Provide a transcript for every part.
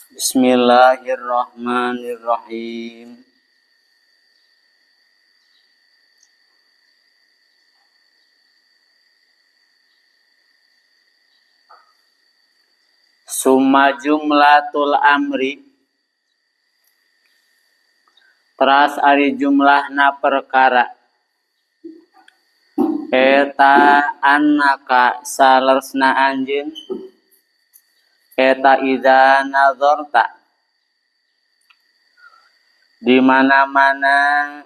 Bismillahirrahmanirrahim. Summa jumlatul amri, teras ari jumlahna perkara. Eta annaka salersna anjeun, eta idza nazarta, di mana-mana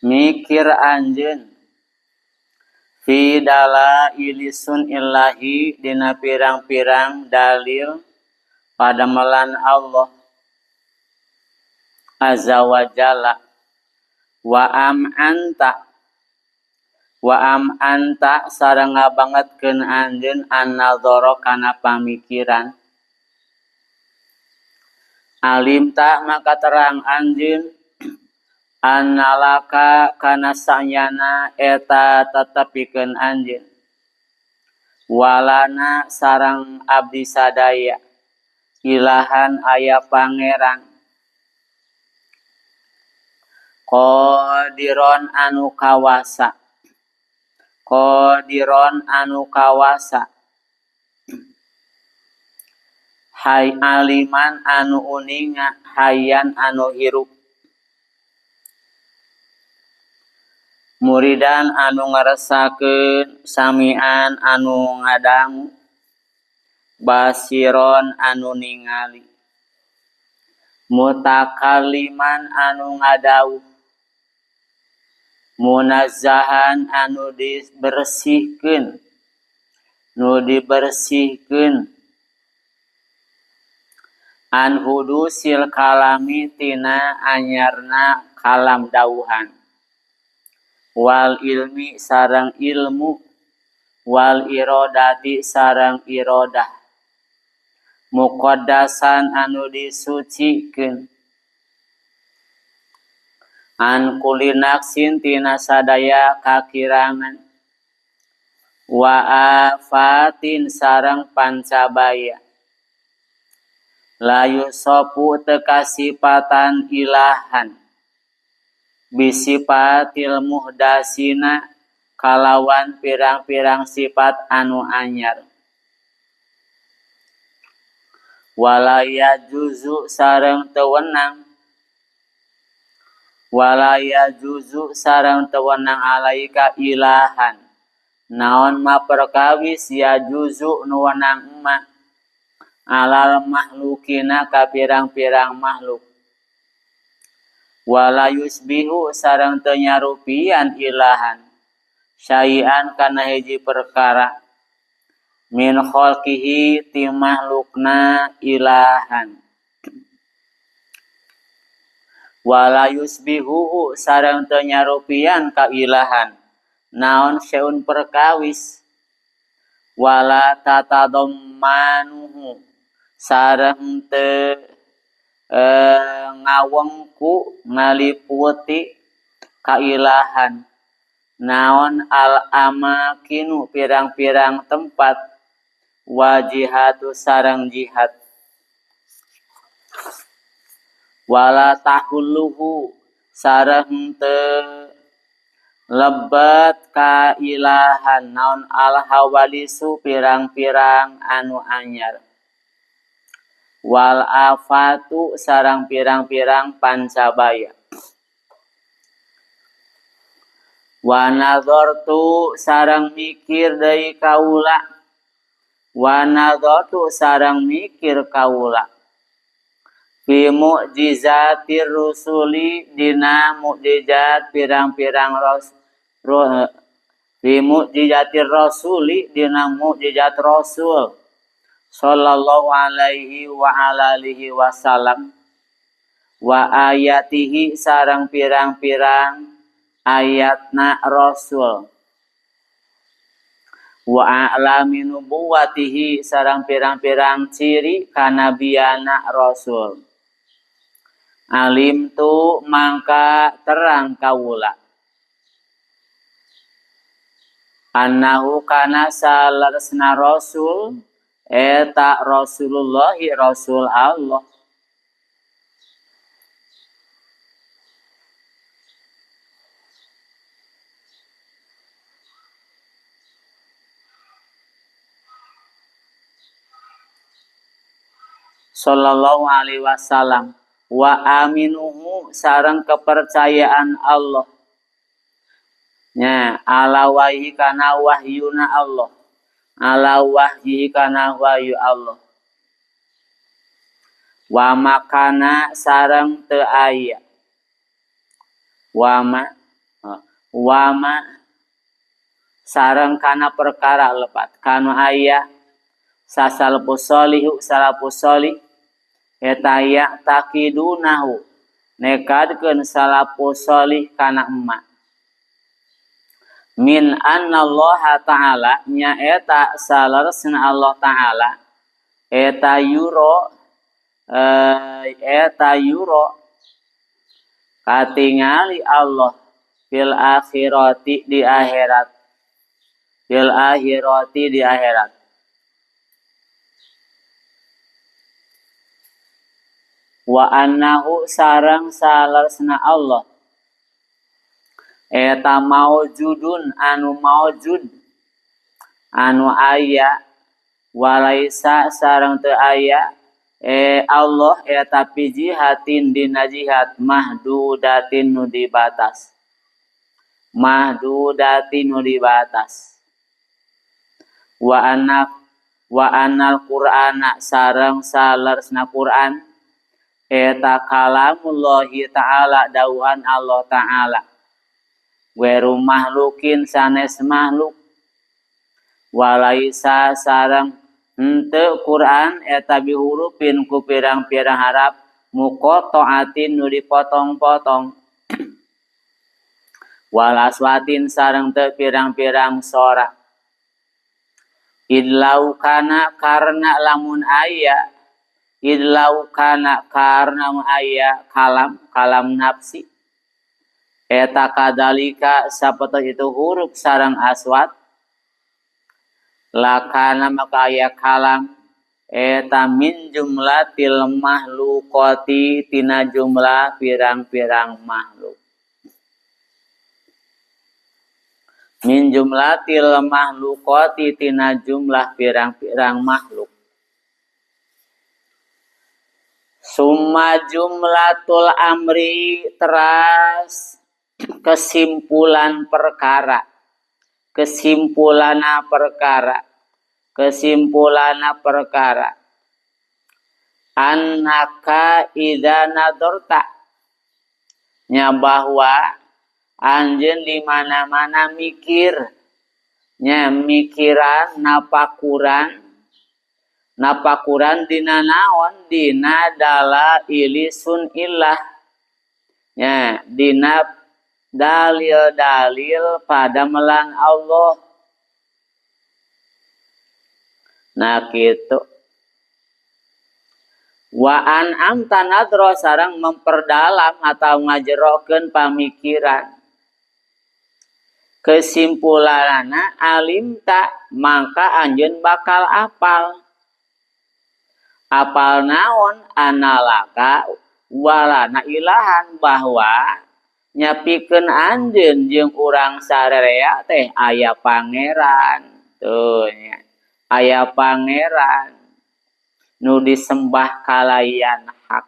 mikir anjeun, fi dalailisun illahi, dina pirang-pirang dalil padamelan Allah azza wa jalla. Wa am anta sareng ngabangetkeun anjeun an-nazara kana pamikiran. Alimta maka terang anjeun annalaka kana sanyana eta tetepikeun anjeun. Walana sareng abdi sadaya ilahan aya pangeran. Qadiron anu kawasa. Qadiron anu kawasa. Hai aliman anu uninga, hayan anu hirup. Muridan anu ngaresakeun, samian anu ngadangu, basiron anu ningali. Mutakalliman anu ngadawuh, munazzahan anu dibersihkeun, nu dibersihkeun, an hudusil kalami tina anyarna kalam dawuhan, wal ilmi sareng ilmu, wal irodati sareng irodah, muqaddasan anu disucikeun, an kulli naqsin tina sadaya kakirangan, wa afatin sareng pancabaya, layu sopu teka sifatan ilahan, bisifatil muhdasina kalawan pirang-pirang sifat anu anyar. Walaya juzu sareng tewenang, walaya juzu sareng tewenang alaika ilahan, naon ma perkawis ya juzu nu wenang ma alal makhlukina ka pirang-pirang makhluk. Walayus bihu sareng teu nyarupian ilahan, syai'an kana hiji perkara, min khalqihi ti makhlukna ilahan. Walayus bihu sareng teu nyarupian ka ilahan, naon syai'un perkawis, wala tatadammanuhu sareng teu ngawengku ngaliputi kailahan, naon al amakinu pirang-pirang tempat, wajihatu sareng jihad. Wala tahulluhu sareng teu lebat kailahan, naon al hawalisu pirang-pirang anu anyar. Wal afatu sareng pirang-pirang pancabaya. Wa nazartu sareng mikir deui kaula, wa nazartu sareng mikir kaula, fi mu'jizatir rusuli dina mukjizat pirang-pirang fi mu'jizatir rasuli dina mukjizat rasul sallallahu alaihi wa ala alihi wasallam, wa ayatihi sareng pirang-pirang ayatna rasul, wa a'lami nubuwatihi sareng pirang-pirang ciri kanabiana rasul. Alim tu mangka terang kaula, annahu kana salarsna rasul eta Rasulullah Rasul Allah sallallahu alaihi wasallam wa aminuhu sareng kepercayaan Allah nya ala wahyi kana wahyuna Allah ala wahyi kana wahyu Allah wa makana sareng teu aya wa ma sareng kana perkara lepat kanu aya sasalafus sholihu salafus sholih eta ya taqidunahu nekadkeun salafus sholih kana emma min annallaha ta'ala nya eta salarsna Allah ta'ala eta yuro katingali Allah fil akhirati di akhirat wa annahu sareng salarsna Allah eta maujudun anu maujud anu aya walaisa sareng teu aya Allah eta pijihatin dina jihad mahdudatin nu dibatas wa anal qur'ana sareng salarsna Qur'an eta kalamullahi ta'ala dauhan Allah ta'ala weru mahlukin sanes makhluk walaisa sareng henteu Quran eta bihurufin ku pirang-pirang harap muqatta'atin nu dipotong-potong walaswatin sareng teu pirang-pirang sora idlau kana karna lamun aya kalam nafsi eta kadalika sapertos itu huruf sareng aswat lakana maka aya kalam eta min jumlatil mahluqati tina jumlah pirang-pirang makhluk min jumlatil mahluqati tina jumlah pirang-pirang makhluk summa jumlatul amri teras kesimpulan perkara annaka idza nadorta nya bahwa anjeun di mana-mana mikir nya mikiran napakuran dina naon dina dala ilisun illah nya dina dalil-dalil pada melan Allah. Nah gitu. Wa an'amta nadro sareng memperdalam atau ngajerokeun pamikiran. Kesimpulanana alimta maka anjeun bakal apal. Apal naon analaka walana ilahan bahwa nyapikeun anjeun jeung urang sarerea teh aya pangeran tuh nya aya pangeran nu disembah kalayan hak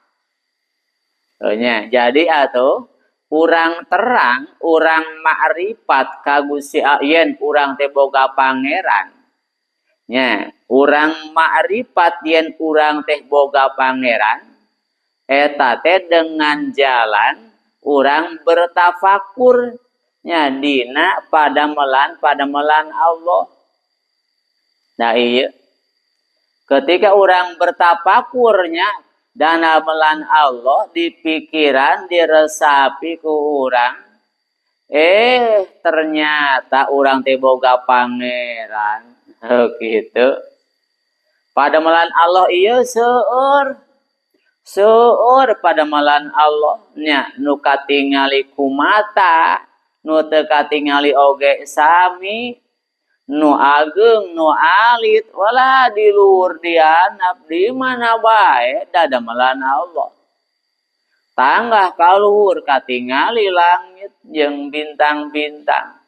tuh nya jadi atuh urang terang urang makrifat ka Gusti yen urang teh boga pangeran nya urang makrifat yen urang teh boga pangeran eta teh dengan jalan urang bertafakur nya dina padamelan Allah. Nah iya ketika urang bertafakurnya dana melan Allah di pikiran diresapi ku urang ternyata urang teh boga pangeran gitu padamelan Allah ieu seueur padamelan Allah nya nu katingali ku mata nu teu katingali oge sami nu ageng nu alit wala di luhur dianap di mana bae dadamelan Allah. Tanggah kaluhur katingali langit jeung bintang-bintang.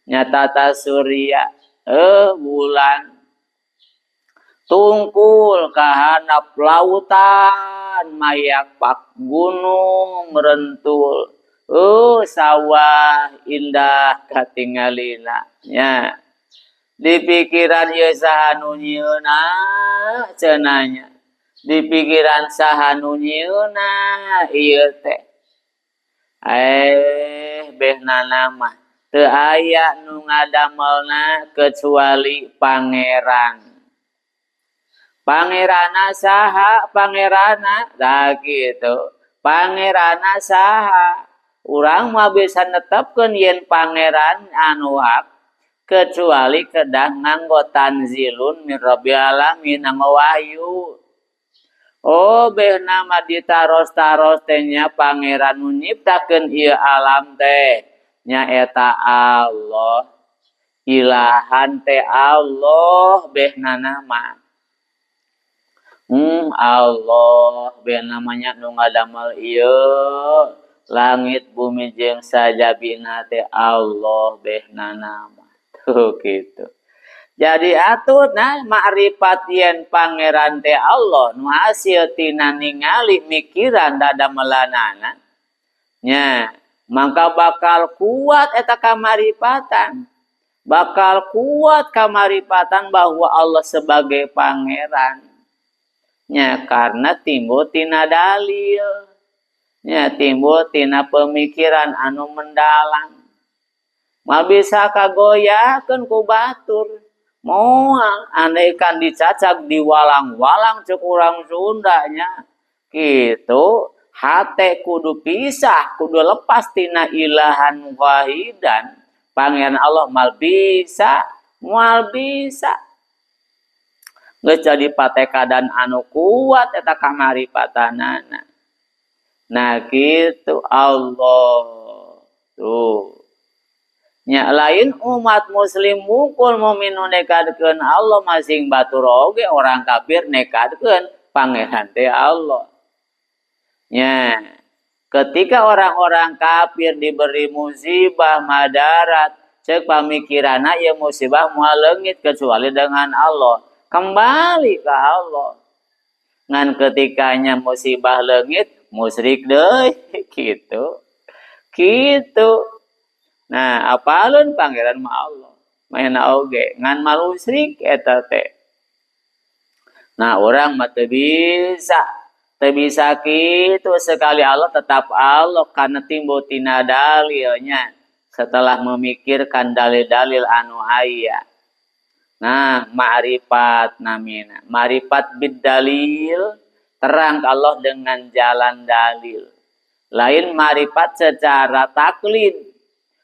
Nyata surya bulan tungkul kahanap lautan mayak pak gunung merentul sawah indah katingalina nya di pikiran ieu saha nu nyieuna cenanya di pikiran saha nu nyieuna ieu teh behnana mah teu aya nu ngadamelna kecuali pangeran. Pangerana saha pangerana da kitu. Pangerana saha urang mah bisa netepkeun yen pangeran anu hak kecuali kedah nganggo tanzilun min rabbil alamin anu wahyu. Oh behna mah ditaros-taros teh nya pangeran nu nyiptakeun ieu alam teh nya eta Allah. Ilahan teh Allah behnana mah. Allah ben namanya nu ngadamel ieu langit bumi jeung sajabina teh Allah behnana mah. Tuh kitu. Jadi atuh nah makrifat yen pangeran teh Allah nu hasil tina ningali mikiran dadamelanana nya mangka bakal kuat eta kamarifatan. Bakal kuat kamarifatan bahwa Allah sebagai pangeran. Nya karena timbul tina dalil. Nya timbul tina pemikiran anu mendalam. Mal bisa kagoyakeun ku batur. Moal andaikan dicacak di walang-walang cek urang Sunda nya. Kitu hate kudu pisah, kudu lepas tina ilahan wahidan. Pangeran Allah mal bisa, moal bisa. Geus jadi patekadan anu kuat eta kamaripatanana. Nah kitu Allah. Tuh. Nya lain umat muslim mukul mukmin nekadkeun Allah masing batur oge orang kafir nekadkeun pangeran teh Allah. Nya ketika orang-orang kafir diberi musibah madarat cek pamikiranna ieu musibah moal leungit kecuali dengan Allah. Kembali ke Allah. Ngan ketikanya musibah leungit musyrik deui gitu. Gitu. Nah, apalun pangeran mah Allah. Maena oge ngan malusyrik eta teh. Nah, orang mah teu bisa kitu sekali Allah tetap Allah karena timbul tina dalilnya setelah memikirkan dalil-dalil anu aya. Nah, ma'rifat namina. Ma'rifat bid dalil, terang Allah dengan jalan dalil. Lain ma'rifat secara taklid.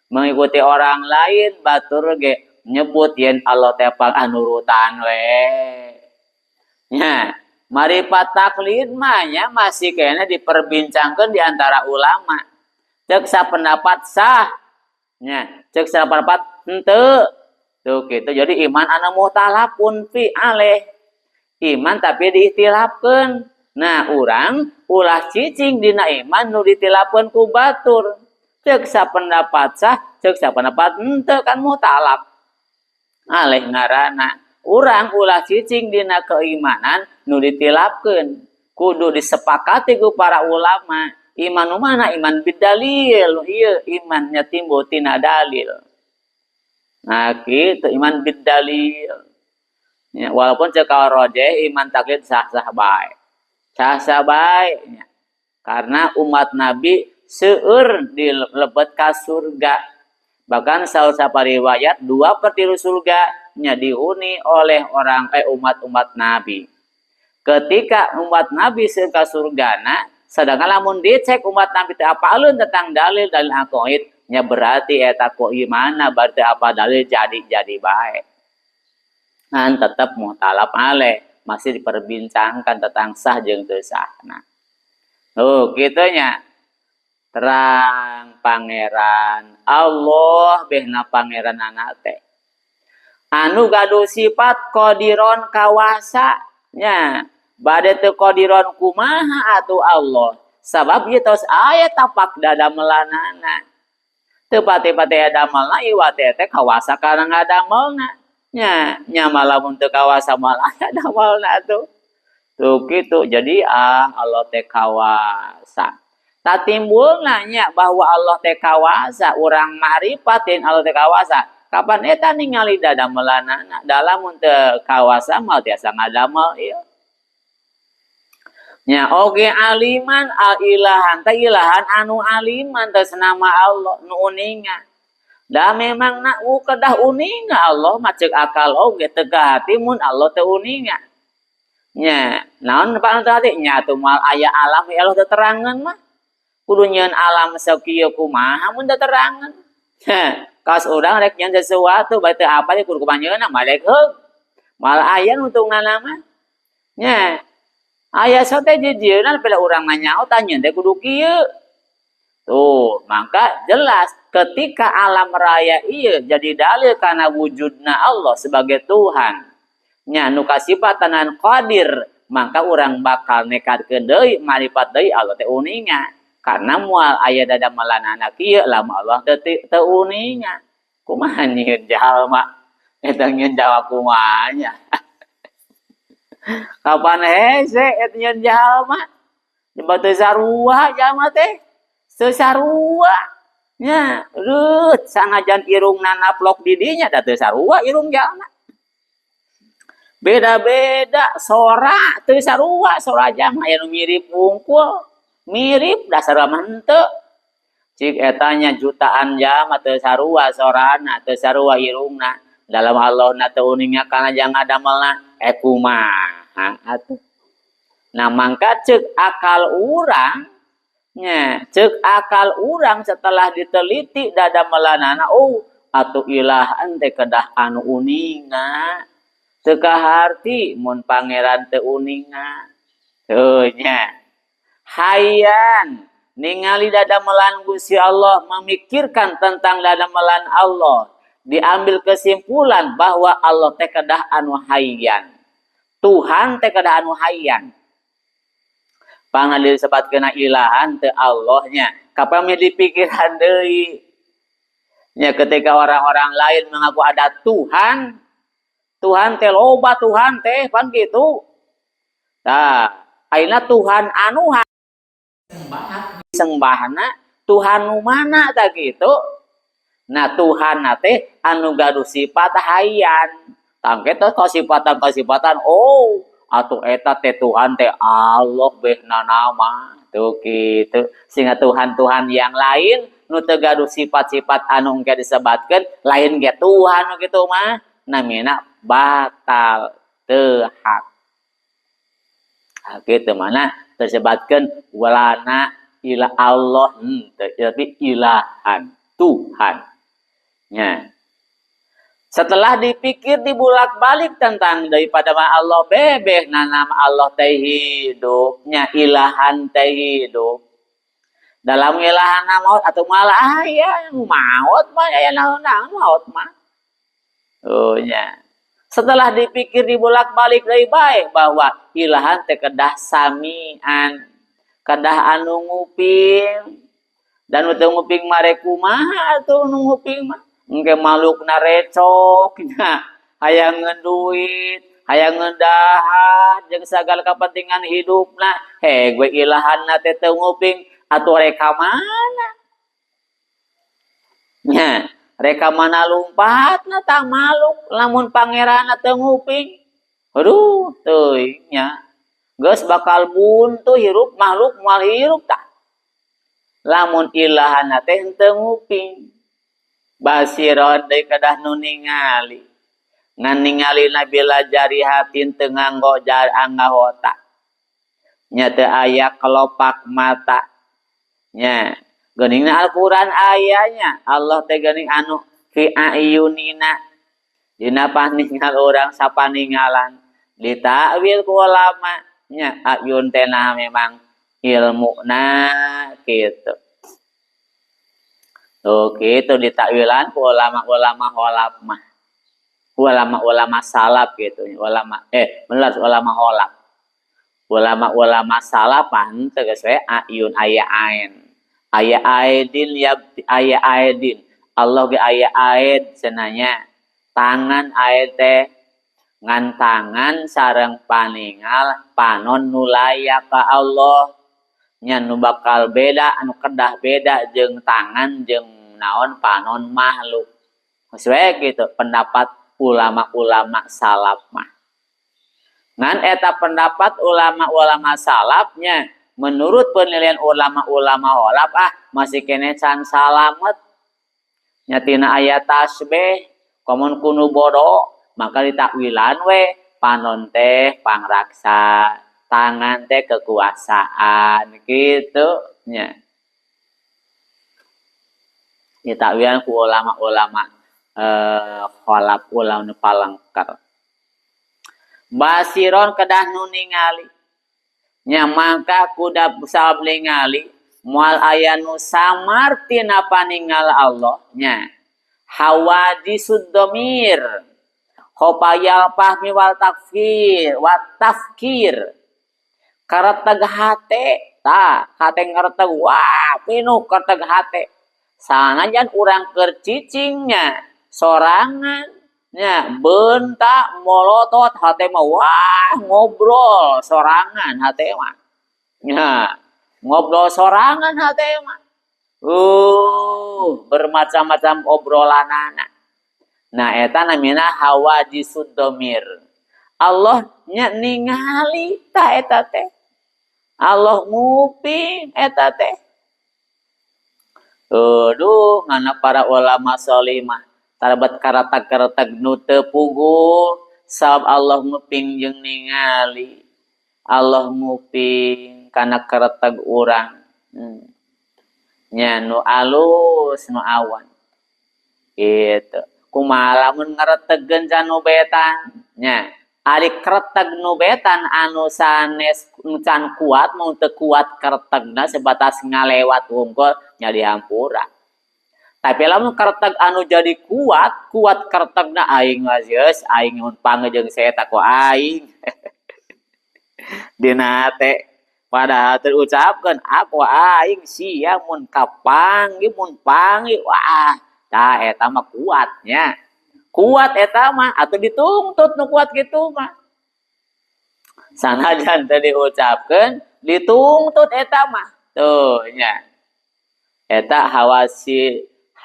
Mengikuti orang lain, batur ge nyebut yen Allah teh nurutan we. Nya, ma'rifat taklid mah nya masih kayaknya diperbincangkan di antara ulama. Cek sapendapat sah. Nya, cek sapendapat henteu. Tuh gitu. Jadi iman anu muhtalafun fi aleh. Iman tapi diikhtilafkeun. Nah, urang ulah cicing dina iman nu ditilafkeun ku batur. Ceuk sapendapat sah, ceuk sapendapat henteu kan muhtalaf. Aleh ngaranna. Urang ulah cicing dina keimanan nu ditilafkeun. Kudu disepakati ku para ulama. Iman nu mana? Iman bidalil. Ieu imannya timbul tina dalil. Nah gitu iman bidalil. Ya, walaupun cekal rojeh iman taklid sah-sah bae. Sah-sah bae. Ya. Karena umat Nabi seueur dilebet ka surga. Bahkan saur sapariwayat 2/3 surganya dihuni oleh umat-umat Nabi. Ketika umat Nabi seueur ka surgana, sedangkan lamun dicek umat Nabi teh apaleun tentang dalil-dalil aqaid nya berarti eta ku imana berarti apa dalil jadi baik. Kan tetap muhtalaf aleh masih diperbincangkan tentang sah jeung teu sahna. Kitu nya. Terang pangeran Allah behna pangeran anak teh. anu gaduh sifat qadiron kawasa nya bade teu qadiron kumaha atuh Allah sabab ieu tos aya tapak dadamelanana teu pati-pati damelna ieu teh kawasa kana ngadamelna nya malah mun teu kawasa malah aya damelna tuh kitu jadi Allah teh kawasa tatimbulna nya bahwa Allah teh kawasa urang ma'rifatin Allah teh kawasa kapan eta ningali dadamelanana dalam mun teu kawasa mah tiasa ngadamel ieu nya oge aliman al ilahan teh ilahan anu aliman teh nama Allah nu uninga da memang na kedah uninga Allah mah ceuk akal oge teu hati mun Allah teu uninga nya naon panu teu hati nya atuh moal aya alam Allah teu terangeun mah kudu nyieun alam sakieu kumaha mun teu terangeun kaos urang rek nyieun sesuatu bae teu apa teh kudu kumanyeunna malek heug moal aya untungna mah nya aya sote jijieuna pila urang nanyaot tanya teh kudu kieu tuh maka jelas ketika alam raya ieu jadi dalil kana wujudna Allah sebagai Tuhan nya nu kasifatan qadir maka urang bakal nekatkeun deui marifat deui Allah teh uninga karena moal aya dadamelanana kieu lama Allah teu uninga kumaha nyieun jalma eta nyieun jawab kumaha nya kapan hese eta nyieun jalma nyebut teu sarua jalma teh teu sarua nya reut sangajan irungna naplok di dinya da teu sarua irung jalma beda-beda sora teu sarua sora jalma aya nu mirip wungkul mirip dasar mah henteu cik eta nya jutaan jalma teu sarua sorana teu sarua irungna dalam Allah na teu uninga kana jang ngadamelna kumaha atuh nah mangka ceuk akal urang nya ceuk akal urang setelah diteliti dadamelanana atuh ilahan teh kedah anu uninga teu kaharti mun pangeran teu uninga teu nya hayyan ningali dadamelan Gusti Allah memikirkan tentang dadamelan Allah diambil kesimpulan bahwa Allah teh kedah anu hayyan Tuhan teh kedah anu hayyan pangalih disebutkeun ilahan teh Allahnya kapame dipikiran deui nya ketika orang-orang lain mengaku ada Tuhan teh loba Tuhan teh pan kitu tah ayeuna Tuhan anu sembahna Tuhan nu mana tak gitu nah Tuhan teh anu gaduh sifat hayyan tangke teh kasifatan atuh eta teh Tuhan teh Allah behna nama tuh kitu sehingga Tuhan yang lain nu teu gaduh sifat-sifat anu engke disebatkeun lain ge Tuhan kitu mah namina batal teu hak kitu mana tersebatkan walana ila Allah tapi ilahan Tuhan nya setelah dipikir dibulak-balik tentang daripada Allah bebeh nama Allah teh hidupnya ilahan teh hidup dalam ilahan maut atau malah aya maut mah aya naon maut mah nya setelah dipikir dibulak-balik dari baik bahwa ilahan teh kedah samian kedah anu nguping dan teu nguping mare kumaha atuh nu nguping mah engke malukna recok nya hayang ngeduit hayang ngeundahan jeung sagala kepentingan hidupna gue ilahanna teh teu nguping atuh reka mana nya reka mana lumpatna tah maluk lamun pangeranna teu nguping aduh teuing nya geus bakal buntu hirup makhluk moal hirup tah lamun ilahanna teh teu nguping basiron deui kedah nu ningali ngan ningalina bila jarihatin teu nganggo anggahota nya teu aya kelopak mata nya geuningan Al-Qur'an ayanya Allah teh geuning anu fi ayunina dina paningal urang sapaninggalan ditakwil ku ulama nya ayun teh nah memang ilmuna kitu tuh kitu ditakwilan ku ulama-ulama holap mah ulama-ulama salaf gitu, ulama holak. Ulama-ulama salaf tegas we ayun aya ain. Aya aidin ya aya aidin. Allah ge aya aid cenanya. Tangan aid teh ngan tangan sareng paningal panon nulaya ka Allah. Nya nu bakal beda anu kedah beda jeung tangan jeung naon panon makhluk. Sesuai gitu pendapat ulama-ulama salaf mah. Ngan eta pendapat ulama-ulama salafnya menurut penilaian ulama-ulama holaf masih kene can salamet nyatina ayat tasbih komun kunu bodo maka ditakwilan we panon teh pangraksa tangan teh kekuasaan gitu nya ditakwilan ku ulama-ulama holaf ulama palangkar basiron kedah nu ningali nya mangka kuda sabab ningali moal aya nu samar tina paningal Allah nya hawadisud dhamir hopayal fahmi wal takfir wa tafkir kareteg hate tah hate ngareteg wah pinuh kareteg hate sanajan urang keur cicingnya sorangan nya bentak molotot hate mah wah ngobrol sorangan hate mah nya ngobrol sorangan hate mah bermacam-macam obrolanana nah eta namina hawadisud dhamir Allah nya ningali ta eta teh Allah nguping eta teh ngana para ulama salimah tarabat karatak-karatak nu teu puguh sabab Allah nguping jeung ningali Allah nguping kana karatak urang nya nu alus nu awan gitu kumaha lamun ngaretegkeun can nu betan nya ari kareteg nu betan anu sanes can kuat mun teu kuat karetegna sebatas ngalewat wungkul nya dihampura tapi lamun kareteg anu jadi kuat karetegna aing geus aing mun pangejeung saya ku aing dina teh padahal terucapkeun aku aing sia mun kapanggih mun panggih wah tah eta mah kuatnya kuat eta mah atuh dituntut nu kuat kitu mah sanajan teu diucapkeun dituntut eta mah tuh nya eta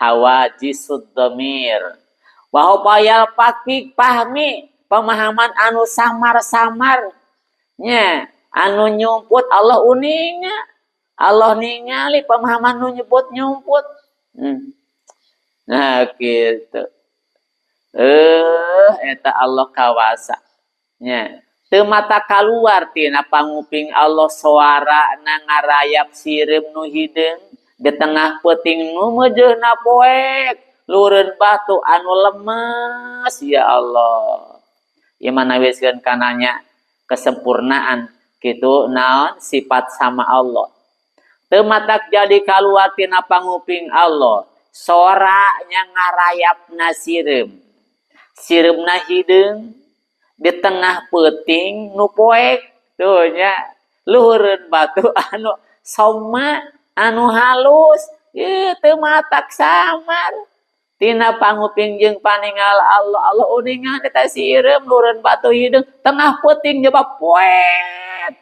hawajisud dhamir wa hopayal pahmi pemahaman anu samar-samar nya anu nyumput Allah uningnya Allah ningali pemahaman nu nyumput nah gitu eta Allah kawasa nya teu mata kaluar tina panguping Allah suara na ngarayap sireum nu hideung di tengah peuting nu meujeuhna poek lureun batu anu lemes ya Allah ieu mah nawiskeun kananya kesempurnaan kitu naon sifat sama Allah teu matak jadi kaluar tina panguping Allah soranya ngarayapna sireumna hideung di tengah peuting nu poek tuh nya luhureun batu anu soma anu halus teu matak samar tina panguping jeung paningal Allah uningan eta sireum lureun batu hideung tengah peuting nyebab poet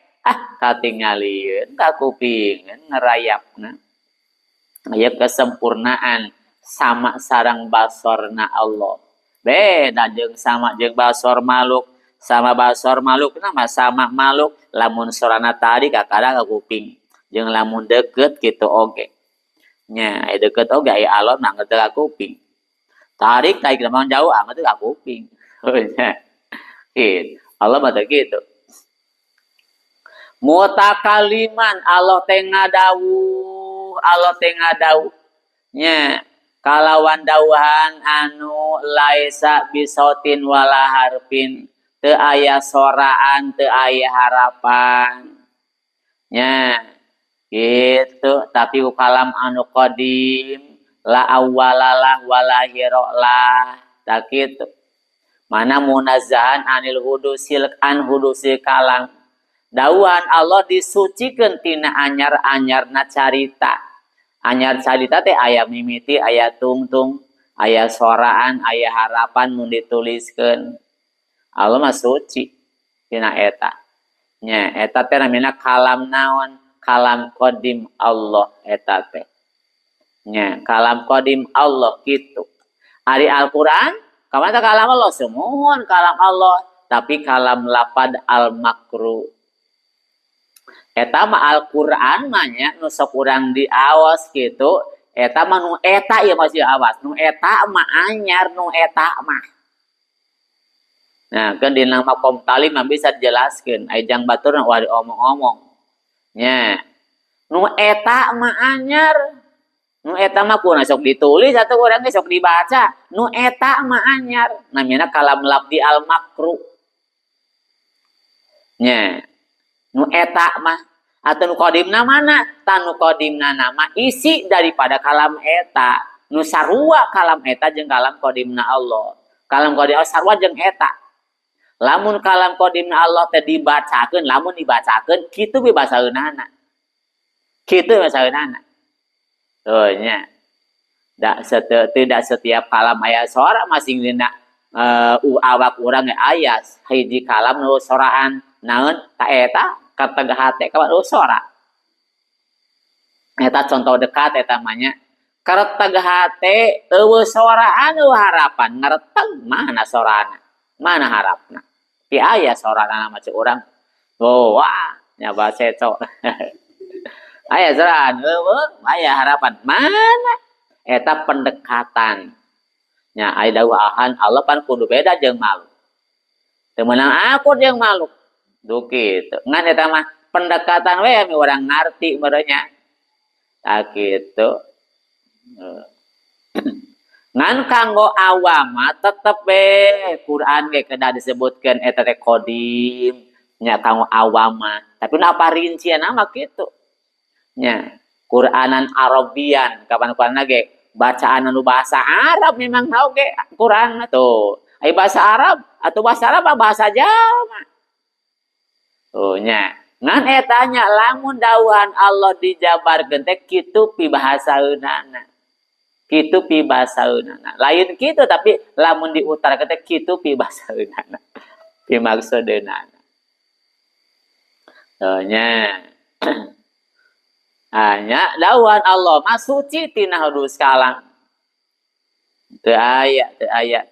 katingalieun kakupingeun ngarayapna aya kesempurnaan sama sareng basorna Allah beda jeung sama jeung basor makhluk sama basor makhluk mah sama makhluk lamun sorana tadi kakada ka kuping jeung lamun deukeut kitu oge nya deukeut oge aya alon mah teu ka kuping tarik lamun jauh teu ka kuping nya Allah mah teh kitu mutakaliman Allah teh ngadawuh nya kalawan dawuhan anu laisa bisotin wala harfin teu aya soraan teu aya harapan nya gitu tapi ku kalam anu qadim la awwalalah wala hirolah tak kitu Mana munazzahan anil hudusil kalam. Dawuhan Allah disucikeun tina anyar-anyarna carita. Anyar carita teh aya mimiti, aya tungtung, aya soraan, aya harapan mun dituliskeun. Allah mah suci tina eta. Nya eta teh namina kalam naon? Kalam qadim Allah eta teh. Nya kalam qadim Allah kitu. Ari Al-Qur'an kamana kalam Allah semuhun kalam Allah, tapi kalam lapad al-makru. Eta mah Al-Qur'an mah nya nu sok urang diawas kitu, eta mah nu eta ieu masih awas. Nu eta mah anyar nu eta mah. Nah, kan dina makom talim mah bisa dijelaskeun, aya jang batur wah diomong-omong. Nya. Nu eta mah anyar. Nu eta mah kunaon sok ditulis atuh urang ge sok dibaca. Nu eta mah anyar. Namina kalam labdi al-makru. Nya. Nu eta mah atau nu qadimna mana? Tanu qadimna nama isi daripada kalam eta. Nu sarua kalam eta jeung kalam qadimna Allah. Kalam qadimna Allah sarua jeung eta. Lamun kalam qadimna Allah teh dibacakeun, lamun dibacakeun kitu be basaeunana. Kitu basaeunana. Tuh nya. Tidak setiap kalam aya sora masing dina awak urang ge aya hiji kalam nu soraan naon ka eta katega hate ka sora. Eta contoh dekat eta mah nya. Kareteg hate eueuh soraan eueuh harapan ngareteg mana sorana? Mana harapna? Ti aya sorana mah ceu urang. Oh, wah, nya baseco. Aya soraan eueuh, aya harapan. Mana? Eta pendekatan. Nya aya dawuhan Allah pan kudu beda jeung makhluk. Teu meunang akur jeung makhluk. Duh kitu. Ngan eta mah pendekatan we ami urang ngarti merenya. Tah kitu. Ngan kanggo awam mah tetep we Quran ge kedah disebutkeun eta teh qadim nya kanggo awam mah. Tapi nu apa rincianna mah kitu. Nya Quranan Arabian kapan-kapan ge bacaan anu bahasa Arab memang hau ge Quran tuh. Ai bahasa Arab atau bahasa Arab bahasa Jawa. Tuh nya. Ngan eta nya lamun dawuhan Allah dijabarkeun teh kitu pi bahasaeunana. Kitu pi bahasaeunana. Lain kitu tapi lamun diutarakeun teh kitu pi bahasaeunana. Pi maksudeunana. Tuh nya. Hanya dawuhan Allah mah suci tina hudus kalam. Teu aya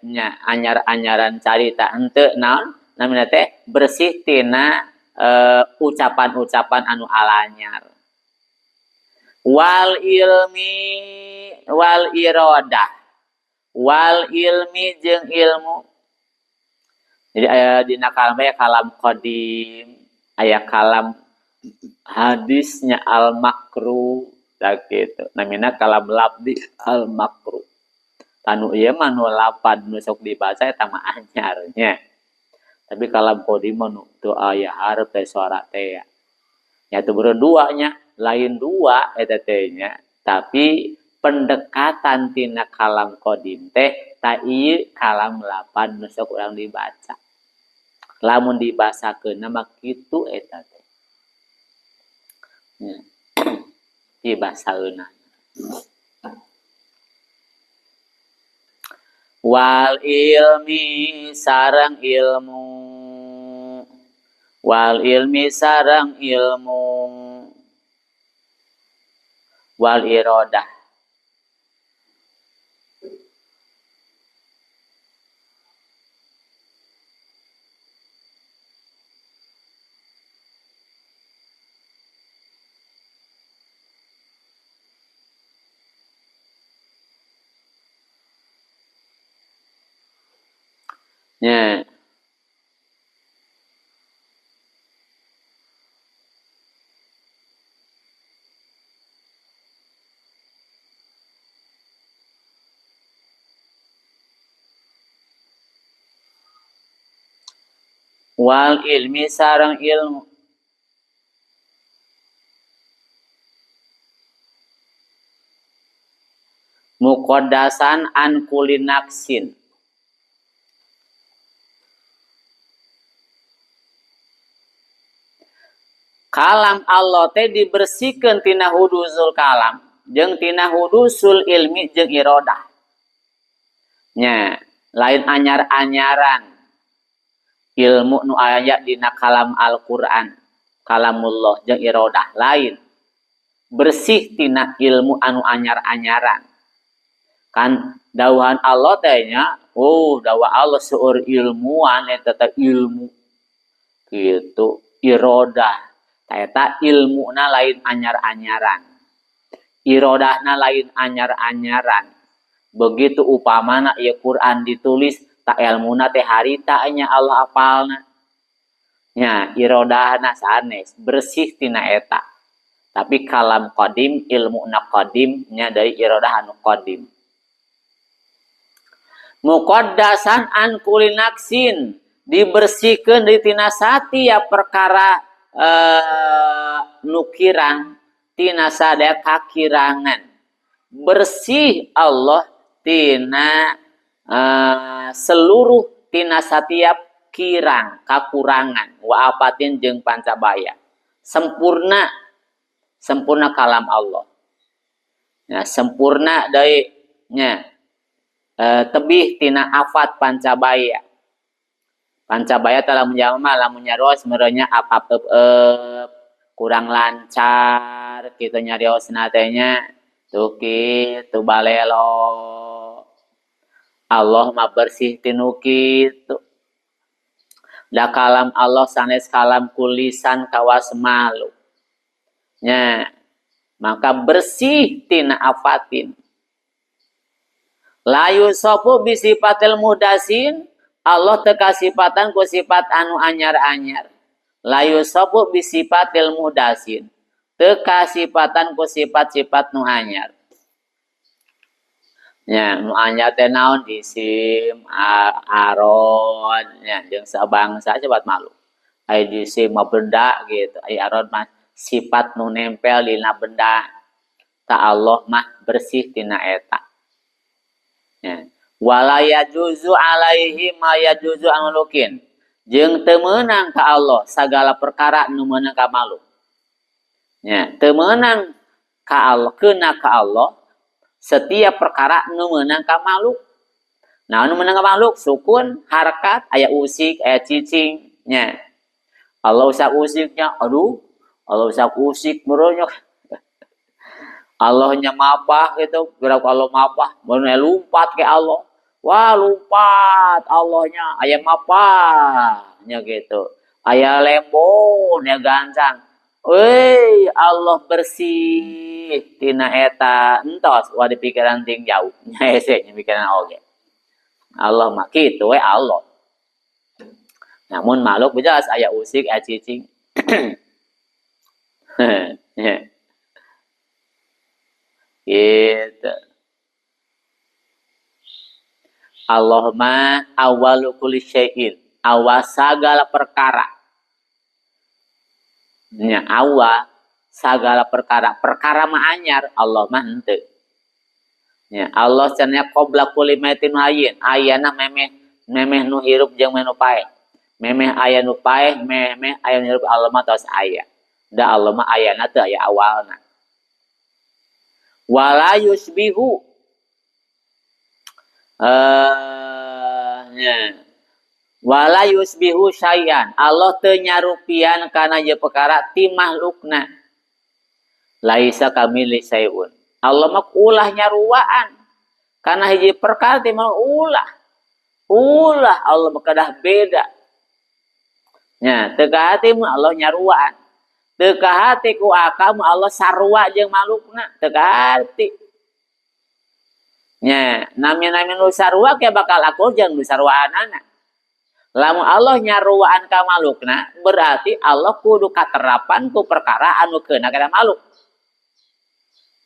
nya anyar-anyaran carita henteu naon namina teh bersih tina ucapan-ucapan anu alanyar. Wal ilmi wal iradah. Wal ilmi jeung ilmu. Jadi aya dina kalam aya kalam qadim, aya kalam hadisnya al-makru tak gitu. Namina kalam labdi al-makru. Tanu ieu mah nu lapad nu sok dibaca eta mah anyar nya. Tapi kalam qadim mah nu teu aya hareup teh suara teh. Nya teu berdua nya, lain dua eta teh nya. Tapi pendekatan tina kalam qadim teh ta ieu kalam lapad nu sok urang dibaca. Lamun dibasakeun mah kitu eta teh. Di basaeunana. Wal ilmi sareng ilmu. Wal ilmi sareng ilmu. Wal iradah. Nya. Wal ilmi sareng ilmu. Muqaddasan an kulli nafsin. Kalam Allah teh dibersihkeun tina hudusul kalam jeung tina hudusul ilmi jeung irodah. Nya, lain anyar-anyaran ilmu nu aya dina kalam Al-Qur'an, kalamullah jeung irodah lain. Bersih tina ilmu anu anyar-anyaran. Kan dawuhan Allah teh nya, dawuh Allah seueur ilmuwan eta teh ilmu. Gitu, irodah. Eta ilmuna lain anyar-anyaran. Irodahna lain anyar-anyaran. Begitu upamana ieu Quran ditulis tak ilmuna teh harita nya Allah apalna. Nya irodahna sanes bersih tina eta. Tapi kalam qadim ilmuna qadim nya dari irodah anu qadim. Muqaddasan an kulli naksin dibersihkeun di tina satiap perkara nukiran tina sadaya kakirangan. Bersih Allah tina seluruh tina satiap kirang kakurangan wa apatin jeung pancabaya. Sempurna kalam Allah. Nah, sempurna deui nya tebih tina afat pancabaya. Pancabaya telah menjama lamun nyarios merenya apa kurang lancar kitu nyariosna teh nya tuh kitu balelo. Allah mah bersih tinu kitu. Da kalam Allah sanes kalam kulisan kawas malu. Nya maka bersih tina afatin. La yusofu bisifatil muhdasin Allah teka sifatan ku sifat anu anyar-anyar. La yusofu bisifatil muhdasin teka sifatan ku sifat-sifat nu anyar. Nya nu anyar teh naon isim arod nya jeung sabangsa sifat malu. Ai isim mah benda gitu, ai arod mah sifat nu nempel dina benda. Ta Allah mah bersih tina eta. Ya. Wala yajuzu alaihi ma yajuzu an mulukin. Jeung teu meunang ka Allah sagala perkara nu meunang ka makhluk. Ya, teu meunang ka Allah, keuna ka Allah setiap perkara nu meunang ka makhluk. Nah, nu meunang ka makhluk sukun, harakat, aya usik, aya cicing, nya. Allah usak usiknya, aduh, Allah usak usik meureun Allahnya mapah gitu, gerak Allah mapah, mun lumpat ke Allah. Wah, lumpat Allahnya, aya mapah nya gitu. Aya lembon nya gancang. Euy, Allah bersih tina eta entos wa di pikiran ting jauh. Nya hese nya pikiran oge. Allah mah kitu we Allah. Namun makhluk jelas aya usik, aya cicing. Gitu. Allahumma awalu kulli syai'in, awal sagala perkara. Nya awal sagala perkara, perkara mah anyar, Allah mah henteu. Nya Allah cenah qabla kulli maitin hayyin, ayana memeh nu hirup jeung nu paeh. Memeh aya nu paeh, memeh aya nu hirup, Allah mah tos aya. Da Allah mah ayana teu aya awalna. Wala yusbihu wala yusbihu syai'an Allah teu nyarupian kana ieu perkara ti makhlukna. Laisa kamili syai'un Allah mah ulah nyaruaan kana hiji perkara ti ulah Allah mah kadah beda. Nya teu ka hati mah Allah nyaruaan, teu ka hati ku akal mah Allah sarua jeung makhlukna, teu ka hati. Nya nami-nami nu sarua ke bakal akur jeung nu sarwaanana. Lamun Allah nyaruaan ka makhlukna berarti Allah kudu katerapan ku perkara anu keuna kana makhluk.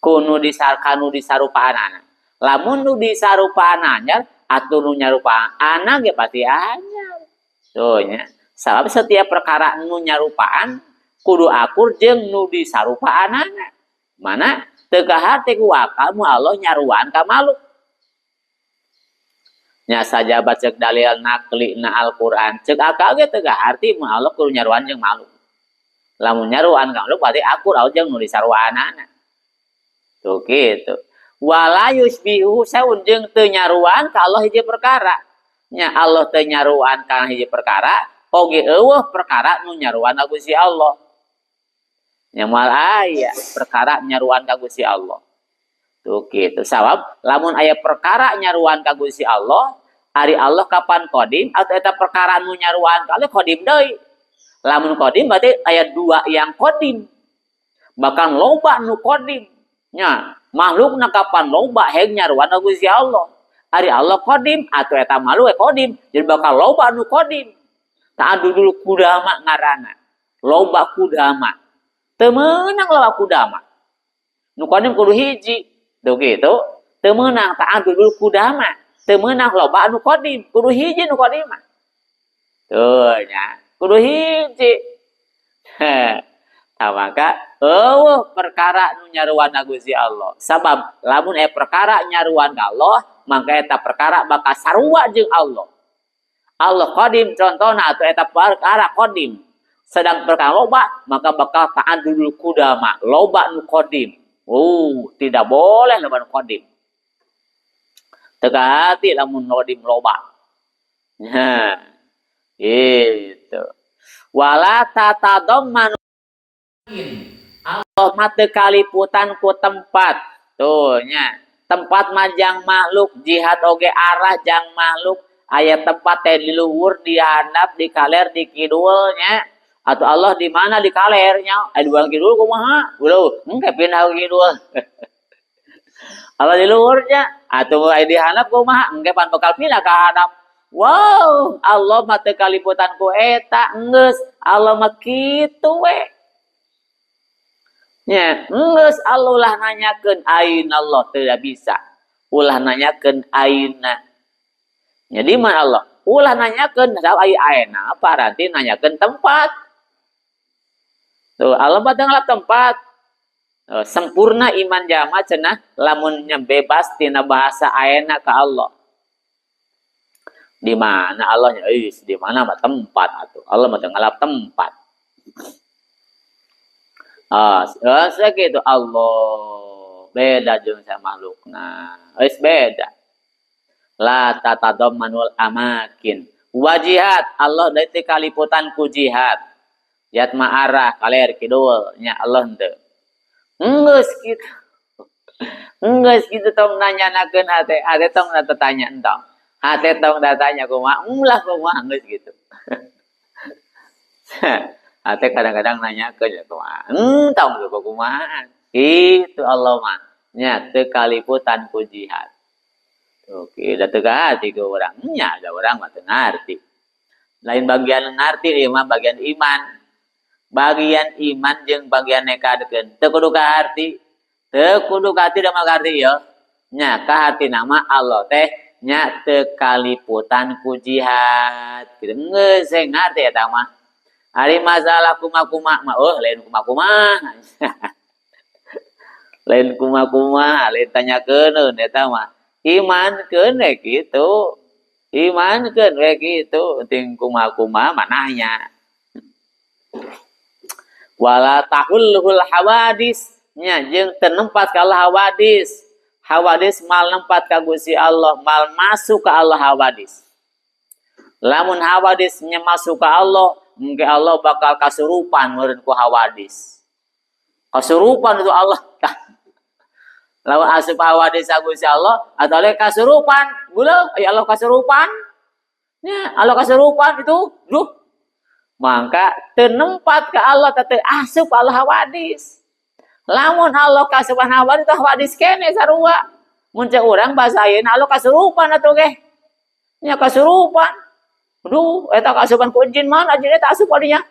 Kunu disarkanu disarupaanana. Lamun nu disarupaan anyar atuh nu nyarupaan ana ge pasti anyar. Tuh nya. Sabab setiap perkara nu nyarupaan kudu akur jeung nu disarupaanana. Mana teu ka hati ku akal mu Allah nyaruaan ka makhluk. Nya saja baca dalil nakli na Al-Qur'an. Cek akal ge teu arti mu Allah kudu nyaruan jeung makhluk. Lamun nyaruan ka makhluk berarti akur jeung nu disarwaanana. Tuh gitu. Wala yusbihu saun jeung teu nyaruan ka Allah hiji perkara. Nya Allah teu nyaruan kana hiji perkara, oge eueuh perkara nu nyaruan ka Gusti Allah. Nya moal aya perkara nyaruan ka Gusti Allah. Tuh gitu. Sabab lamun aya perkara nyaruan ka Gusti Allah, ari Allah kapan qadim atau eta perkara nu nyaruan ka Allah qadim deui. Lamun qadim berarti aya dua yang qadim. Bahkan loba nu qadim. Nya makhlukna kapan loba heg nyaruan ka Gusti Allah. Ari Allah qadim atau eta makhluk qadim, jadi bakal loba nu qadim. Ta'adu dulu kudama ngaranna. Loba kudama. Teu meunang loba kudama. Nu qadim kudu hiji. Tuh gitu. Teu meunang ta'adu dulu kudama. Teu meunang loba anu qadim, kudu hiji nu qadim. Tuh nya, kudu hiji. Tah maka eueuh perkara nu nyaruan ka Gusti Allah. Sabab lamun perkara nyaruan ka Allah, maka eta perkara bakal sarua jeung Allah. Allah qadim contohna atuh eta perkara qadim. Sedang perkara loba, maka bakal ta'adul kudama, loba nu qadim. Tidak boleh loba nu qadim. Teka hati lamun qadim loba. Nah, itu. Wala tatadammanu Allah mate kaliputan ku tempat. Tuh nya, tempat majang makhluk, jihad oge arah jang makhluk. Ayat tempat teh di luhur, di handap, di kaler, di kidulnya. Atau Allah di mana di kalernya? Di luar kidul kumaha? Ulah, engke pindah kidul. Allah di luhurnya, atau di handap kumaha? Engke pan bakal pindah ke handap. Wow, Allah mah teu kaliputan ku eta, geus Allah mah kitu we. Nya, geus Allah ulah nanyakeun aina Allah teu bisa. Ulah nanyakeun aina. Jadi mana Allah? Ulah nanyakeun saha ai aena apa ranti nanyakeun tempat. Tuh Allah mah ngalap tempat. Sempurna iman jama cenah lamun bebas tina bahasa aena ka Allah. Di mana Allahnya? Di mana mah tempat atuh. Allah mah ngalap tempat. Sakitu Allah beda jeung sa makhlukna. Beda. La tatadammanul amakin wa jihad Allah dari kaliputan ku jihad jihad ma'arah kaler kidul nya Allah henteu geus kitu tong nanyanakeun hate tong tanya entong hate tong datanya kumaha ulah kumaha geus kitu hate kadang-kadang nanyakeun ya kumaha entong kumaha kitu Allah mah nya teu kaliputan ku jihad. Oke, da teu hati ke urang nya, ada urang mah teu ngarti. Lain bagian ngarti ieu mah bagian iman. Bagian iman jeung bagian nekadekeun teu kudu kaharti. Teu kudu kahati da mah karti ya. Nya kahartina mah Allah teh nya teu kaliputan ku jihad. Kitu geus ngarti eta mah. Ari masalah kumaha mah lain kumaha. Lain kumaha, lain tanyakeun eta mah. Imankeun we kitu. Imankeun we kitu. Ting kumaha manahnya. Wala tahulhul hawadis. Nya jeung teu nempat ka Allah hawadis. Hawadis mal nempat ka Gusti Allah, mal masuk ka Allah hawadis. Lamun hawadis nya masuk ka Allah, engke Allah bakal kasurupan meureun ku hawadis. Kasurupan itu Allah. Lawan asup hawadis Gusti Allah atau oleh kasurupan, gula ya Allah kasurupan. Ya, Allah kasurupan itu, maka tenempat ke Allah teu asup Allah hawadis. Lamun Allah kasupan hawadis teh hawadis kene sarua. Mun cek urang bahasa ayeuna Allah kasurupan atuh ge. Nya kasurupan. Eta kasupan ku jin mana jin eta asup adinya.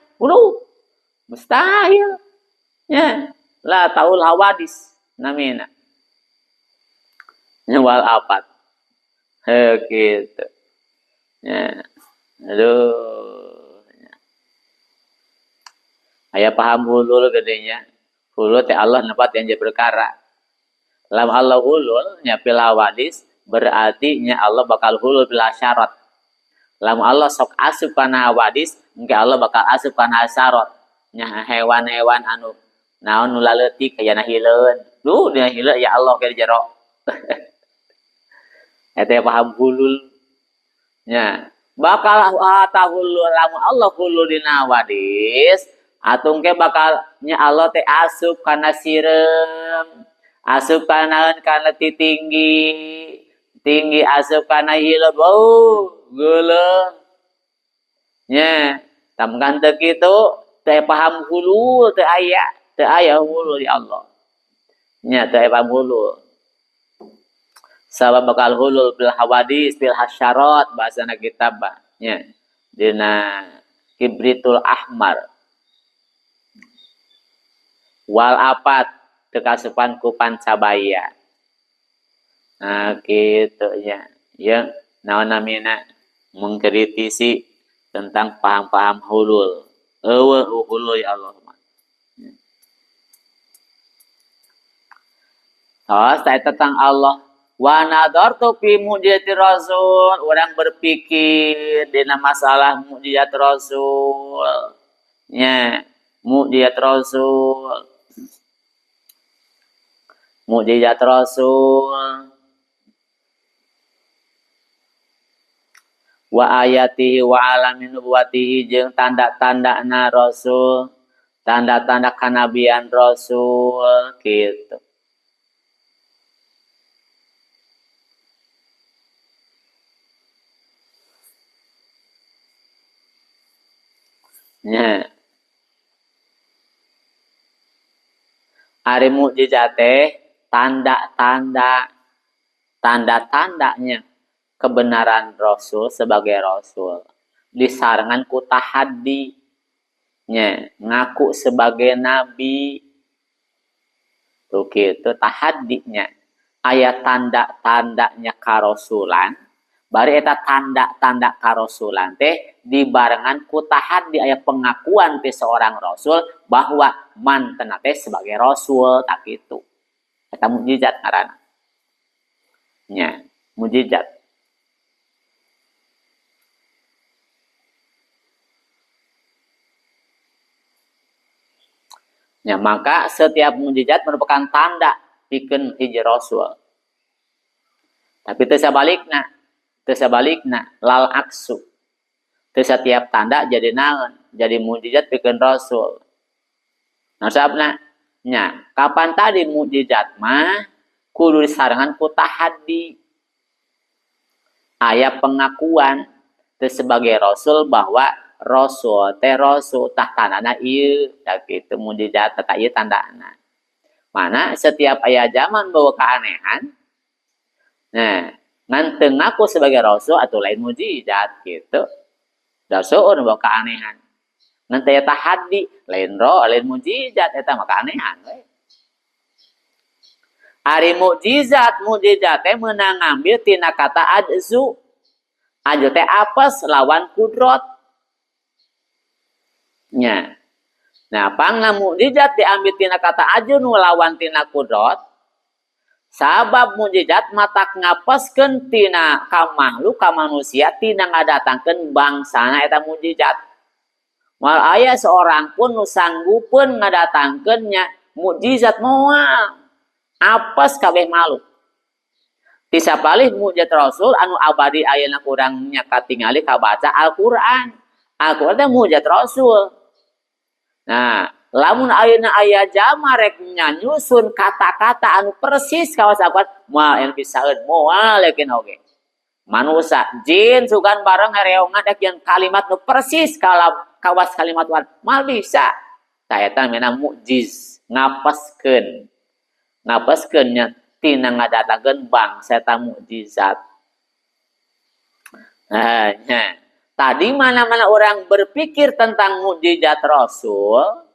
Mustahil. Ya, la taul hawadis namina. Nyawal apat. Gitu. Ya. Aduh. Aya paham hulul gedenya. Hulul teh Allah nempat yang jadi perkara. Lam Allah hulul nya fil hawadis berarti nya Allah bakal hulul bil syarat. Lam Allah sok asup kana hawadis, engke Allah bakal asup kana syarat. nya hewan-hewan anu naon nu laleutik aya na hileud. Duh dina hileud ya Allah ke jero. Eta paham hulul nya. Bakal tahulul lamun Allah hulul dina wadis, atung ke bakalnya Allah teh asup kana sirem, asup kana tinggi, tinggi asup kana hileud, wow, geuleuh. Nya, tamkan teu kitu teh paham hulul teu aya hulul di Allah. Nya teu paham hulul. Sabab bakal hulul bil hawadis bil hasyarat bahasana kitab nya dina kibritul ahmar wal apat teu kasupan ku pancabaya. Nah kitu nya. Ya naon namina mengkritisi tentang paham-paham hulul. Eueuh hulul ya Allah. Saya tentang Allah. Wa nadartu fi mujizati Rasul, orang berpikir dina masalah mukjizat Rasul. Nya, mukjizat Rasul. Mukjizat Rasul. Wa ayatihi wa alamin nubuwatihi jeung tanda-tandana Rasul, tanda-tanda kanabian Rasul gitu. Nya. Ari mukjizat teh tanda-tandanya kebenaran Rasul sebagai Rasul. Disarangan ku tahaddi nya ngaku sebagai nabi. Tuh kitu tahaddinya. Aya tanda-tandanya karasulan. Bari eta tanda-tanda karasulan teh dibarengan ku tahaddi aya pengakuan ti seorang rasul bahwa mantena teh sebagai rasul tak kitu. Eta mukjizat ngaranna. Nya, mukjizat. Ya, maka setiap mukjizat merupakan tanda pikeun hiji rasul. Tapi teu sabalikna lal aksu. Teu setiap tanda jadi naon? Jadi mukjizat pikeun rasul. Nah, sababna nya, kapan tadi mukjizat mah kudu disarangan ku tahaddi. Aya pengakuan teu sebagai rasul bahwa rasul tah tandana ieu, tak kitu mukjizat tah ieu tandana. Mana setiap aya zaman bawa keanehan. Nah, ngan teu ngaku sebagai rasul atuh lain mukjizat gitu. Da seueur bawa keanehan. Ngan teu tahaddi lain mukjizat eta mah keanehan we. Ari mukjizat teh meunang ngambil tina kata ajzu. Ajzu teh apes lawan kudrot. Nya. Nah, pangna mukjizat diambil tina kata ajzu nu lawan tina kudrot. Sabab mukjizat matak ngapeskeun tina ka makhluk ka manusia tina ngadatangkeun bangsana eta mukjizat. Moal aya seorang pun nu sanggupeun ngadatangkeun nya mukjizat moal. Apes kabeh makhluk. Ti sapalih mukjizat Rasul anu abadi ayeuna kurang nya katingali kabaca Al-Qur'an. Al-Qur'an teh mukjizat Rasul. Nah, lamun ayeuna aya jalma rek nyanyusun kata-kata anu persis kawas Al-Qur'an, moal anu bisaeun moal yakin oge. Manusia, jin sugan bareng hereongan yang kalimat nu persis kawas kalimat Tuhan. Mal bisa. Tah eta mena mukjiz, ngapeskeun. Ngapeskeun nya tina ngadatangkeun bangsa eta mukjizat. Nah, nya. Tadi mana-mana orang berpikir tentang mukjizat Rasul,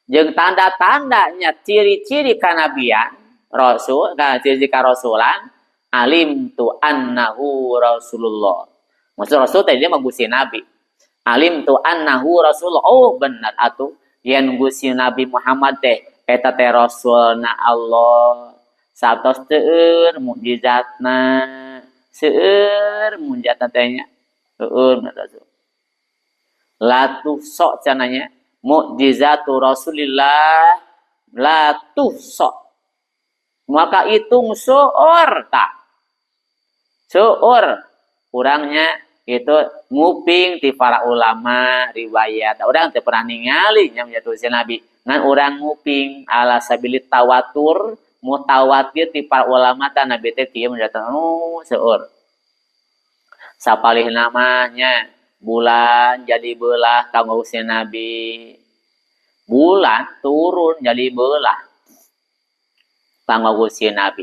jeung tanda-tandanya ciri-ciri kanabian Rasul, ciri-ciri karasulan, alim tu annahu Rasulullah. Maksud Rasul tadi dia Gusti Nabi. Alim tu annahu Rasulullah. Oh benar atuh yen Gusti Nabi Muhammad teh eta teh rasulna Allah. Satos teueur mukjizatna. Seueur mukjizatna teh nya. Heueur bener Rasul. Latu sok cenanya mukjizatu Rasulillah la tuhsa. Maka hitung seueur tak. Seueur urangnya itu nguping ti para ulama riwayat. Urang teu pernah ningali nya menjatuhkeun Nabi. Ngan urang nguping ala sabilit tawatur, mutawatir ti para ulama ta Nabi teh kieu menjatuhkeun seueur. Sapalih namanya bulan jadi belah kanggo Gusti Nabi. Bulan turun jadi belah kanggo Gusti Nabi.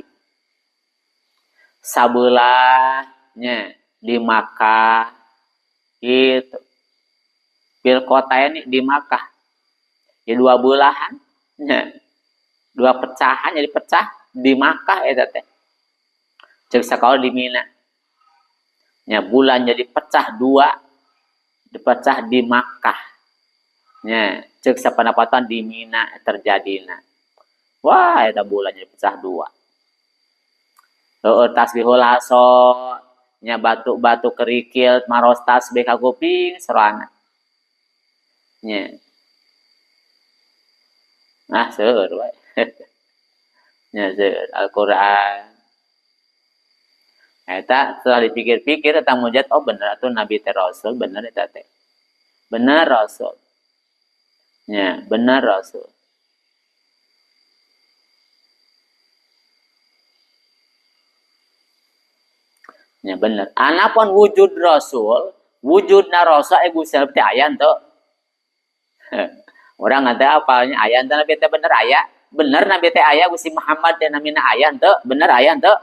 Sabelahnya di Makkah gitu. Pil kota ini di Makkah. Ya dua belahan, ya. Dua pecahan jadi pecah di Makkah eta teh. Ceuk sakala di Mina. Ya bulan jadi pecah dua, dipecah di Makkah. Ya, ceuk sapanapatan di Mina terjadina. Wah, eta bulan jadi pecah dua. Heueuh tasbihul haso, nya batu-batu kerikil maros tasbih ka kuping serana. Nya. Nah, seueur wae. Nya seueur Al-Qur'an. Eta setelah dipikir-pikir eta mujad oh bener atuh Nabi teh Rasul, bener eta teh. Bener Rasul. Nya, bener Rasul. Ya bener. Anapun wujud Rasul, wujudna Rasul Gusti teh aya henteu. Urang ngata apalnya aya henteu Nabi teh bener aya. Bener Nabi teh aya Gusti Muhammad teh namina aya henteu? Bener aya henteu?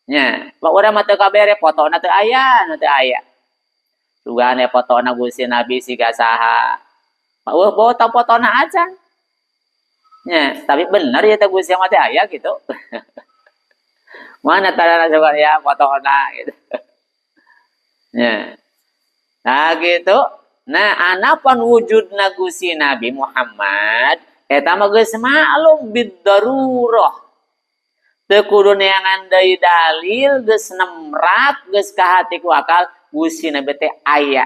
Nya, pak urang mah teu kabere fotona teu aya, teu aya. Sugane fotona Gusti Nabi siga saha. Pak bawa tau fotona aja. Nya, tapi bener ya teh Gusti mah teh aya gitu. Mana tanda coba ya fotona gitu. Ya. Nah gitu. Nah anapan wujudna Gusti Nabi Muhammad eta mah geus maklum bidarurah. Teu kudu neangan deui dalil geus nemrat geus ka hati ku akal Gusti Nabi teh aya.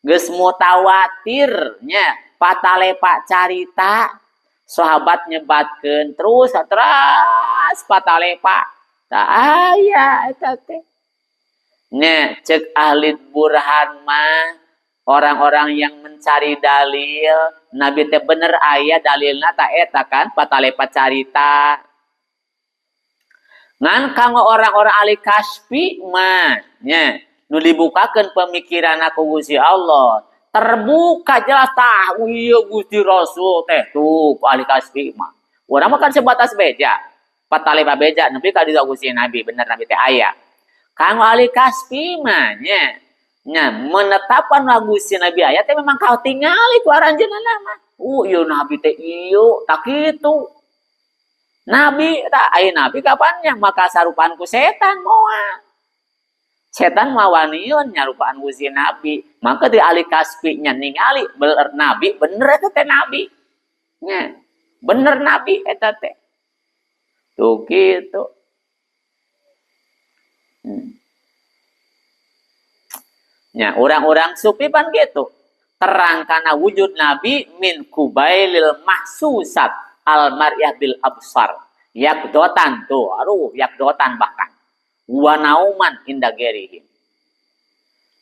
Geus mutawatir nya patalepa carita sahabat nyebatkeun terus patalepa tak aya eta teh. Nya cek ahli burhan mah orang-orang yang mencari dalil Nabi teh bener aya dalilna ta eta kan patalepa carita. Ngan kanggo orang-orang ahli kasfi mah nya nu dibukakeun pemikiranna ku Gusti Allah terbuka jelas tah ieu Gusti Rasul teh tuh ahli kasfi mah. Urang mah kan sebatas beja. Patalepa beja nepi ka di Gusti Nabi bener Nabi teh aya. Kanggo ahli kasfi mah nya menetapan Gusti Nabi aya teh memang kau tingali ku aranjeunna mah. Ieu Nabi teh ieu tak kitu. Nabi tak aya Nabi kapannya maka sarupaan ku setan moal. Setan mawaniun nyarupaan Gusti Nabi. Maka di ahli kasfi nya ningali bener Nabi bener eta teh Nabi. Nya bener Nabi eta teh. Tuh gitu. Ya, orang-orang sufi pan gitu. Terangkana wujud Nabi min kubailil mahsusat al maryah bil absar. Yakdotan tuh, yakdotan bahkan. Wa nauman inda gerihim.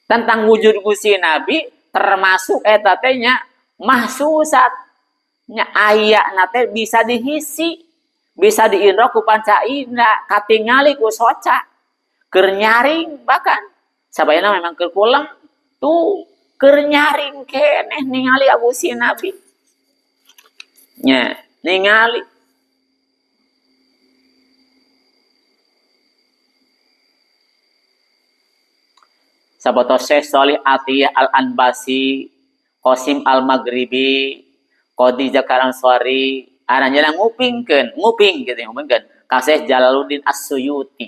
Tentang wujud Gusti Nabi termasuk eta teh nya mahsusat. Nya aya na teh bisa dihisi. Bisa diindra ku panca indra, katingali ku soca, keur nyaring bahkan. Sabayana memang keur pulang tuh keur nyaring keneh ningali Gusti Nabi. Nya, ningali. Saboto Syekh Shalih Atiyah Al-Anbasi, Qasim Al-Maghribi, Khadijah Karangswari aranya nguping gitu ngupingkeun ka Syekh Jalaluddin As-Suyuti.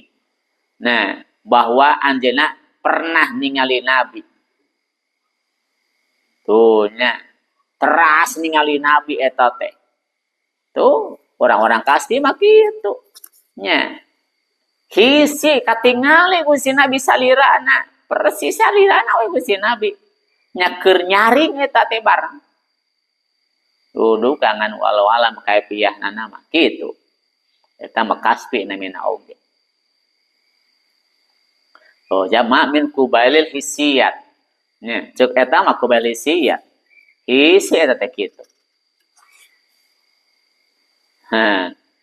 Nah, bahwa anjeunna pernah ningali Nabi. Tuh nya teras ningali Nabi eta teh. Tuh orang-orang kasti mah kitu. Nya hisi katingali Gusti Nabi salirana, persis salirana we Gusti Nabi. Nya keur nyaring eta teh barang. Dudu kangan walau alam kaifiyah nama kitu. Eta mah kasfi namina oge. Oh, jama min kubailil hissiyat. Nya, cek eta mah kubail hissiyat. Hisi eta teh kitu.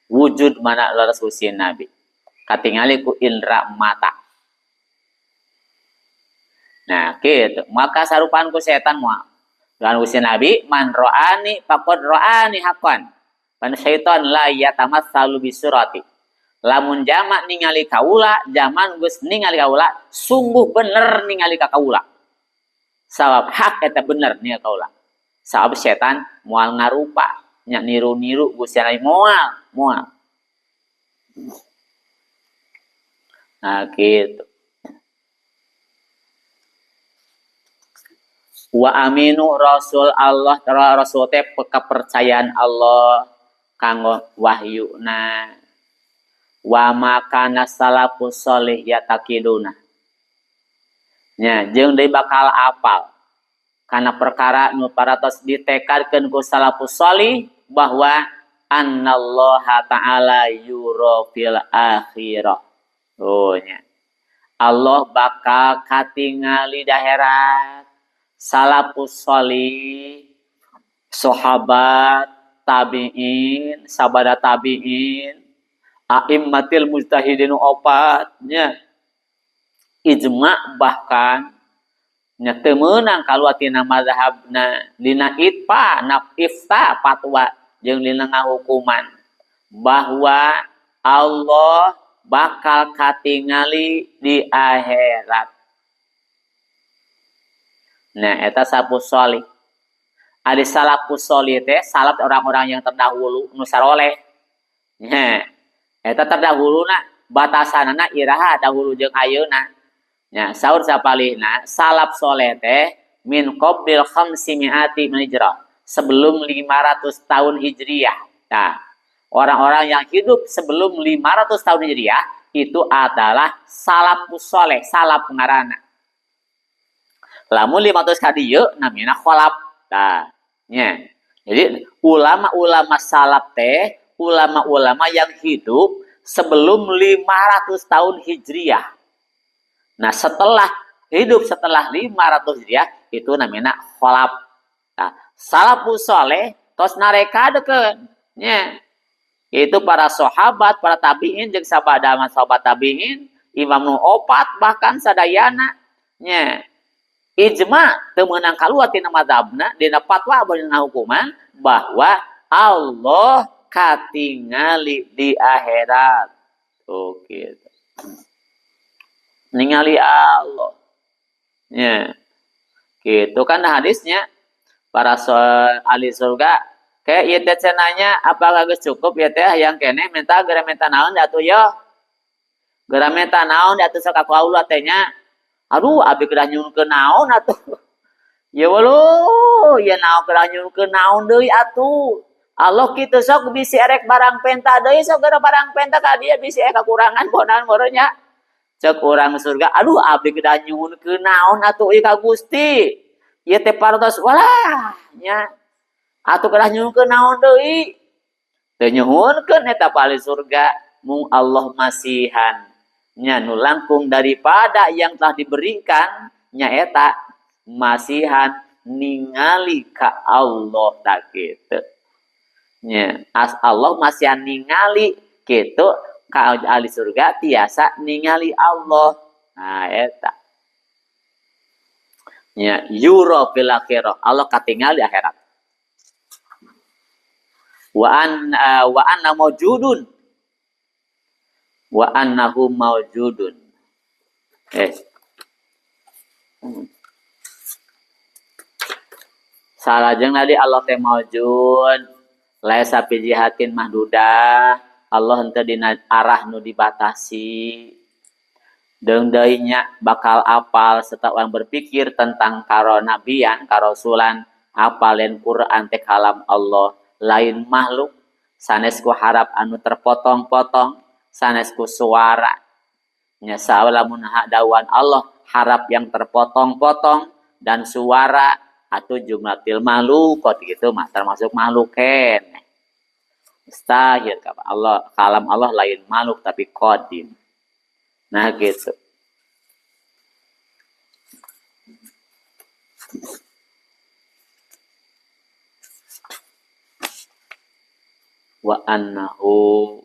Wujud mana laras usin Nabi. Katingali ku indra mata. Nah, gitu. Maka sarupaan ku setan moal. Dengan usin Nabi, man ro'ani faqad ro'ani haqqan. Pan syaitan la yatamatsalu bisurati. Lamun jama ningali kaula, zaman geus ningali kaula, sungguh bener ningali ka kaula. Sabab hak eta bener ningali kaula. Sabab setan moal ngarupa, nya niru-niru Gusti Nabi moal. Nah, gitu. Wa aminu rasul Allah rasul teh kepercayaan Allah kanggo wahyuna wa makana salafus sholih yatakiduna nya jeung deui bakal apal kana perkara nu paratos ditekadkeun ku salafus sholih bahwa annallaha ta'ala yura fil akhirah. Oh nya Allah bakal katingali di akhirat. Salafus sholih, sahabat, tabi'in, sabada tabi'in, a'immatil mujtahidin opatnya, ijma bahkan nya teu meunang kaluatina mazhabna dina ifta fatwa jeung dina ngahukuman bahwa Allah bakal katingali di akhirat. Nah, eta salafus sholih. Ada salafus sholih teh, salaf orang-orang yang terdahulu nu saroleh. Nya, eta terdahuluna batasanana iraha dahulu jeung ayeuna. Nya, saur sapalihna salaf sholih teh min qablil 500 min hijrah. Sebelum 500 tahun Hijriah. Nah, orang-orang yang hidup sebelum 500 tahun Hijriah itu adalah salafus sholih, salaf ngaranna. Lamun 500 kadieu namina kholaf. Tah, nya. Jadi ulama-ulama salaf teh, ulama-ulama yang hidup sebelum 500 tahun Hijriah. Nah, setelah 500 Hijriah itu namina kholaf. Nah, salafus sholih tos narekadekeun. Nya. Itu para sahabat, para tabi'in jeung sabada sahabat tabi'in, imam nu opat bahkan sadayana. Nya. Ijma teu meunang kaluar tina mazhabna dina fatwa dina hukuman bahwa Allah katingali di akhirat. Oh gitu. Ningali Allah. Ya. Gitu kan hadisnya para ahli surga kayak ieu teh cenanya apakah geus cukup ya teh yang kene minta geura minta naon atuh yo. Geura minta naon atuh sok kaula teh nya. Aduh, abi kedah nyunkeun naon atuh. Ya waluh, ya naon kedah nyunkeun naon deui atuh. Allah kitu sok bisi erek barang penta deui sok gara barang penta ka dia bisi kakurangan bonan meureunnya. Cek urang surga, aduh abi kedah nyunkeun naon atuh ieu ka Gusti. Ieu teh parantos walah nya. Atuh kedah nyunkeun naon deui. Teu nyuhunkeun eta ahli surga mung Allah masihan. Nya nu langkung daripada yang telah diberikan nyaeta masihan ningali ka Allah tak kitu. Nya as Allah masihan ningali kitu ka ahli surga tiasa ningali Allah. Nah eta. Nya yura fil akhirah, Allah katingali akhirat. Wa anna mawjudun wa annahu mawjudun. Salajeng tadi Allah teh mawjud, laisa fi jihatin mahdudah, Allah henteu dina arah nu dibatasi. Deung deui nya bakal apal serta orang berpikir tentang karonabian, karasulan, hafalin Quran teh kalam Allah, lain makhluk sanes ku harap anu terpotong-potong, sanes ku suara nya lamun dawan Allah harap yang terpotong-potong dan suara atau jumlatil mahlukot gitu mah termasuk makhluk keneh. Mustahil kalam Allah lain makhluk tapi qadim. Nah gitu. Wa annahu